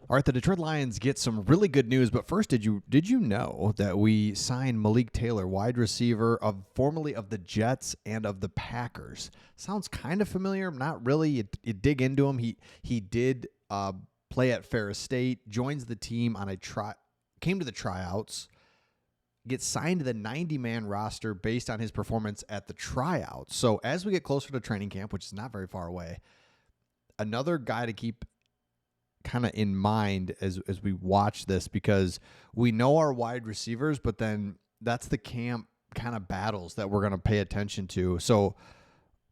All right, the Detroit Lions get some really good news, but first, did you know that we signed Malik Taylor, wide receiver of formerly of the Jets and of the Packers? Sounds kind of familiar, not really. You dig into him. He did play at Ferris State, joins the team on came to the tryouts, gets signed to the 90-man roster based on his performance at the tryouts. So as we get closer to training camp, which is not very far away, another guy to keep kind of in mind as we watch this, because we know our wide receivers, but then that's the camp kind of battles that we're going to pay attention to. So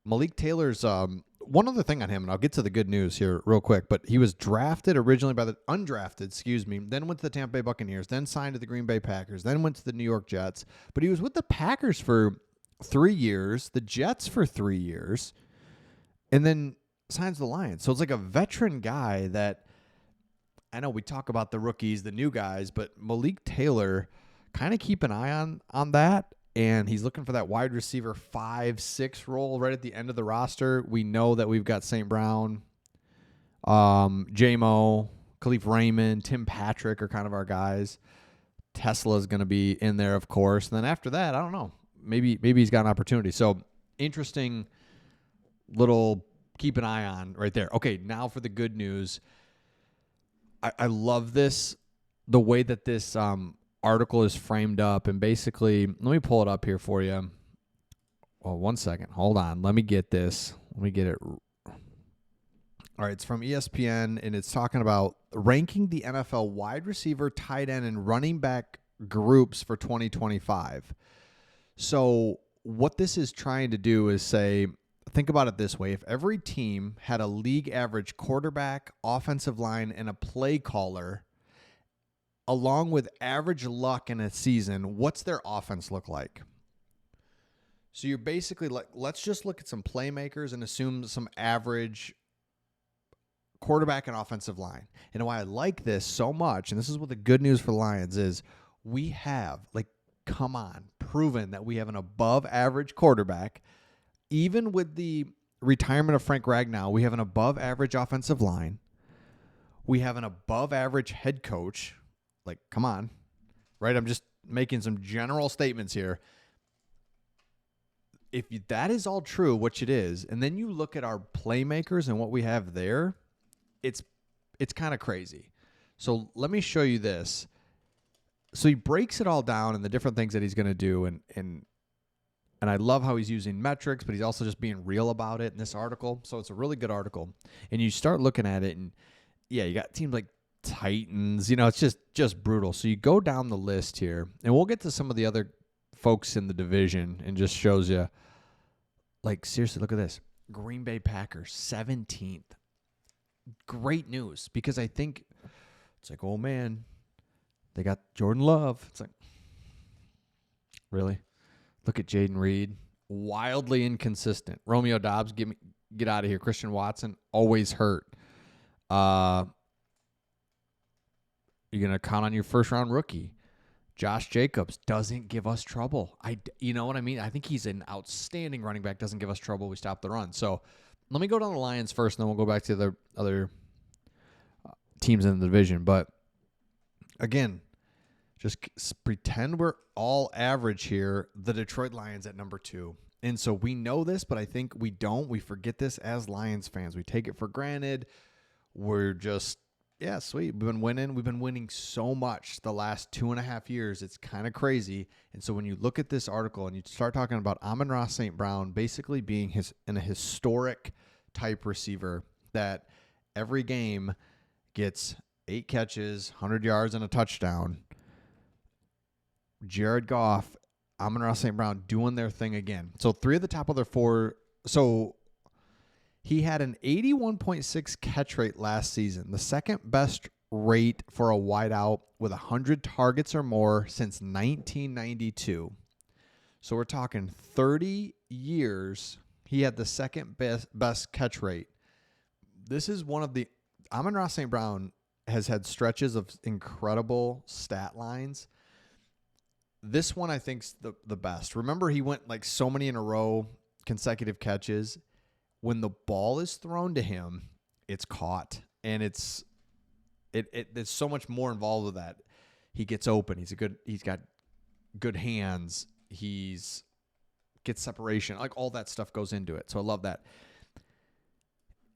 Malik Taylor's one other thing on him, and I'll get to the good news here real quick, but he was drafted originally by the undrafted, then went to the Tampa Bay Buccaneers, then signed to the Green Bay Packers, then went to the New York Jets, but he was with the Packers for 3 years, the Jets for 3 years, and then signs the Lions. So it's like a veteran guy that, I know we talk about the rookies, the new guys, but Malik Taylor, kind of keep an eye on that. And he's looking for that wide receiver 5-6 role right at the end of the roster. We know that we've got St. Brown, J-Mo, Khalif Raymond, Tim Patrick are kind of our guys. Tesla's going to be in there, of course. And then after that, I don't know. Maybe he's got an opportunity. So interesting little keep an eye on right there. Okay, now for the good news. I love this, the way that this article is framed up. And basically, let me pull it up here for you. Well, 1 second. Hold on. Let me get this. Let me get it. All right, it's from ESPN, and it's talking about ranking the NFL wide receiver, tight end, and running back groups for 2025. So what this is trying to do is say, think about it this way. If every team had a league average quarterback, offensive line, and a play caller, along with average luck in a season, what's their offense look like? So you're basically like, let's just look at some playmakers and assume some average quarterback and offensive line. And why I like this so much, and this is what the good news for the Lions is, we have, come on, proven that we have an above average quarterback. Even with the retirement of Frank Ragnow, we have an above-average offensive line. We have an above-average head coach. Come on, right? I'm just making some general statements here. If that is all true, which it is, and then you look at our playmakers and what we have there, it's kind of crazy. So let me show you this. So he breaks it all down and the different things that he's going to do, and I love how he's using metrics, but he's also just being real about it in this article. So it's a really good article. And you start looking at it, and yeah, you got teams like Titans. It's just brutal. So you go down the list here, and we'll get to some of the other folks in the division, and just shows you, seriously, look at this. Green Bay Packers, 17th. Great news, because I think it's like, oh, man, they got Jordan Love. It's like, really? Look at Jaden Reed, wildly inconsistent. Romeo Doubs, get out of here. Christian Watson, always hurt. You're going to count on your first-round rookie. Josh Jacobs doesn't give us trouble. You know what I mean? I think he's an outstanding running back, doesn't give us trouble. We stop the run. So let me go down the Lions first, and then we'll go back to the other teams in the division. But, again, just pretend we're all average here. The Detroit Lions at number 2. And so we know this, but I think we don't. We forget this as Lions fans. We take it for granted. We're just, yeah, sweet. We've been winning. We've been winning so much the last 2.5 years. It's kind of crazy. And so when you look at this article and you start talking about Amon-Ra St. Brown basically being a historic type receiver that every game gets 8 catches, 100 yards, and a touchdown. Jared Goff, Amon-Ra St. Brown doing their thing again. So 3 of the top of their 4. So he had an 81.6 catch rate last season, the second best rate for a wideout with 100 targets or more since 1992. So we're talking 30 years. He had the second best catch rate. This is one of the Amon-Ra St. Brown has had stretches of incredible stat lines. This one I think's the best. Remember, he went so many in a row, consecutive catches. When the ball is thrown to him, it's caught, and it's There's so much more involved with that. He gets open. He's got good hands. Gets separation. Like all that stuff goes into it. So I love that.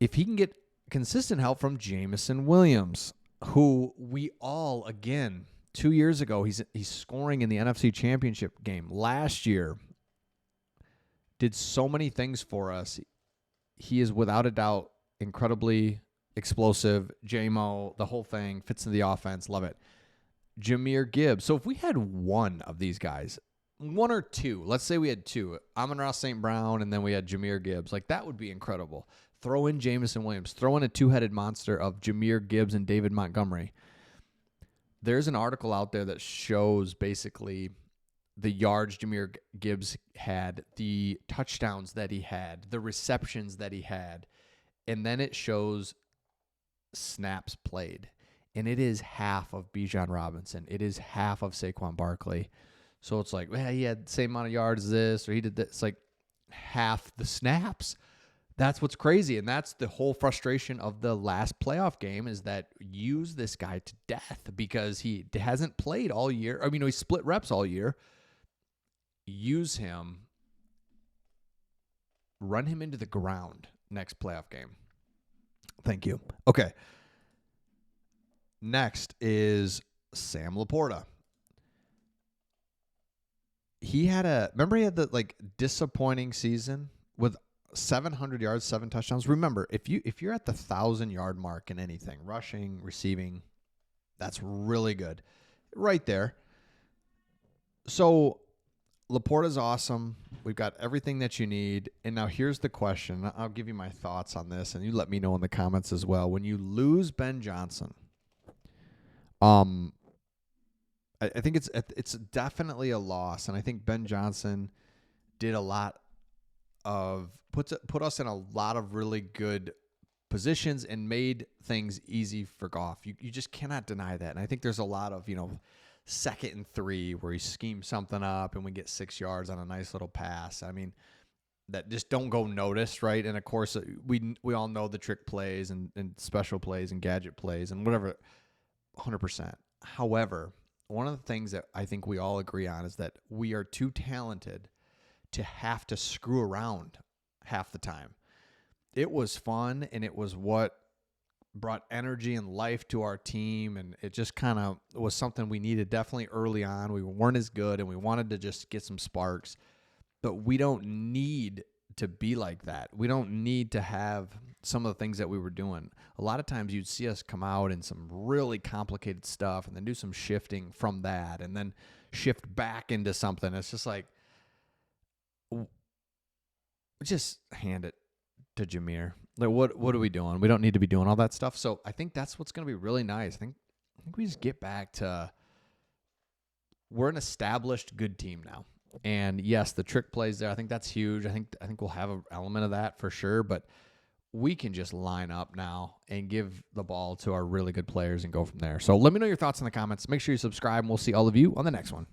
If he can get consistent help from Jamison Williams, who we all, again, 2 years ago, he's scoring in the NFC Championship game. Last year, did so many things for us. He is without a doubt incredibly explosive. JMO, the whole thing, fits in the offense. Love it. Jahmyr Gibbs. So if we had one of these guys, one or two, let's say we had two, Amon-Ra St. Brown, and then we had Jahmyr Gibbs, like that would be incredible. Throw in Jamison Williams. Throw in a two-headed monster of Jahmyr Gibbs and David Montgomery. There's an article out there that shows basically the yards Jahmyr Gibbs had, the touchdowns that he had, the receptions that he had, and then it shows snaps played. And it is half of Bijan Robinson. It is half of Saquon Barkley. So it's like, well, he had the same amount of yards as this, or he did this. It's like half the snaps. That's what's crazy. And that's the whole frustration of the last playoff game, is that use this guy to death because he hasn't played all year. I mean, he split reps all year. Use him. Run him into the ground next playoff game. Thank you. Okay. Next is Sam Laporta. He had the disappointing season with 700 yards, 7 touchdowns. Remember, if you're at the 1,000-yard mark in anything, rushing, receiving, that's really good. Right there. So Laporta's awesome. We've got everything that you need. And now here's the question. I'll give you my thoughts on this, and you let me know in the comments as well. When you lose Ben Johnson, I think it's definitely a loss, and I think Ben Johnson did a lot of put us in a lot of really good positions and made things easy for Goff. You just cannot deny that, and I think there's a lot of 2nd and 3 where he schemes something up and we get 6 yards on a nice little pass. I mean, that just don't go noticed, right? And of course, we all know the trick plays and special plays and gadget plays and whatever. 100%. However, one of the things that I think we all agree on is that we are too talented to have to screw around half the time. It was fun, and it was what brought energy and life to our team, and it just kind of was something we needed definitely early on. We weren't as good, and we wanted to just get some sparks, but we don't need to be like that. We don't need to have some of the things that we were doing. A lot of times you'd see us come out in some really complicated stuff and then do some shifting from that and then shift back into something. It's just like, just hand it to Jahmyr. Like, what are we doing? We don't need to be doing all that stuff. So I think that's what's going to be really nice. I think we just get back to, we're an established good team now. And yes, the trick plays there. I think that's huge. I think we'll have an element of that for sure. But we can just line up now and give the ball to our really good players and go from there. So let me know your thoughts in the comments. Make sure you subscribe, and we'll see all of you on the next one.